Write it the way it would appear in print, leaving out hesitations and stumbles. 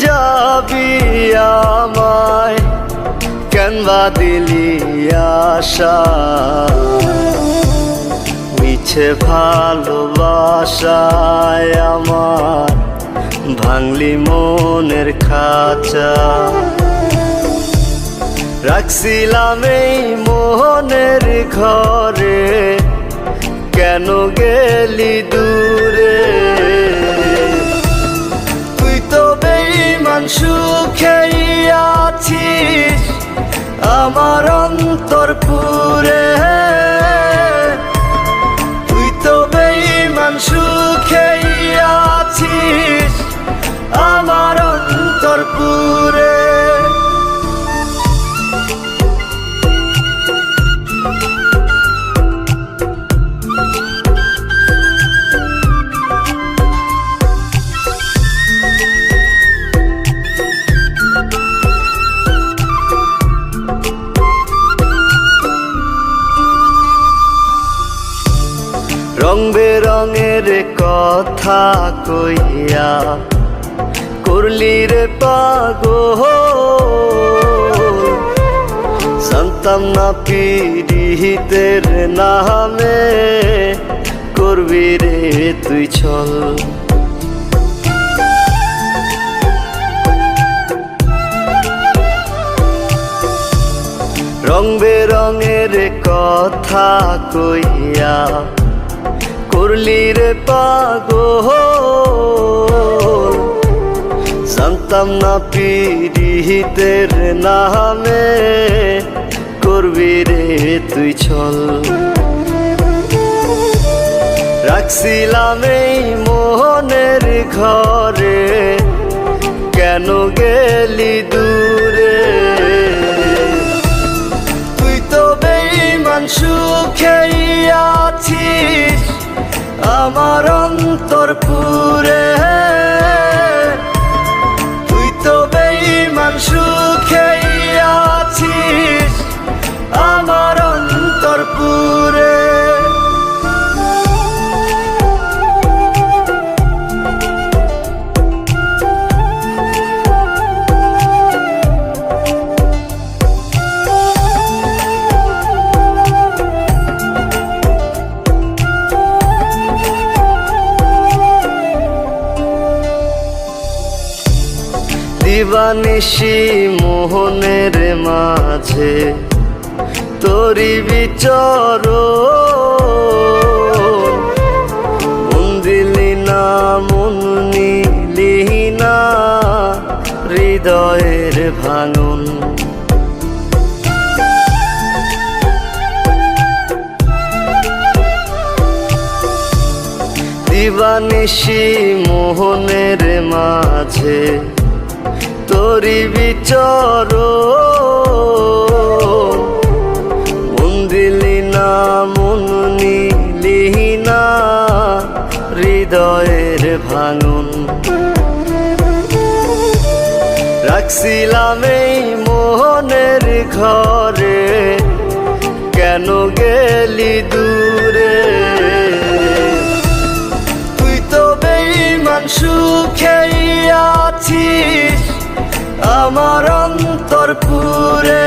যাবি আমায়, কেন বা দিলি আশা। মিছে ভালোবাসায় আমার ভাঙলি মনের খাঁচা। রাখছিলাম এই মোহনের ঘরে, কেন গেলি দূরে। তুই তো বেঈমান সুখেই আছিস আমার অন্তর পুরে। তুই তো বেঈমান সুখেই আছিস আমার অন্তর পুরে। রং বেরঙের কথা কইয়া করলি রে পাগল। জানতাম না পিরিতের নামে করবি রে তুই ছল। রং বেরঙের কথা কইয়া করলি রে পাগল। জানতাম না পিরিতের নামে করবি রে তুই ছল। রাখছিলাম এই মোহনের ঘরে, কেন গেলি দূরে। তুই তো বেঈমান সুখেই আছিস আমার অন্তর পুরে। তুই তো বেঈমান সুখেই আছিস আমার অন্তর পুরে। দিবানিশি মোহনের মাঝে তোরি বিচরণ। মন দিলি না মন নিলি না হৃদয়ের ভাঙন। দিবানিশি মোহনের মাঝে তোরি বিচরণ। মন দিলি না মন নিলি না হৃদয়ের ভাঙন। রাখছিলাম এই মোহনের ঘরে, কেন গেলি দূরে। তুই তো বেঈমান সুখেই আছিস আমার অন্তর পুরে।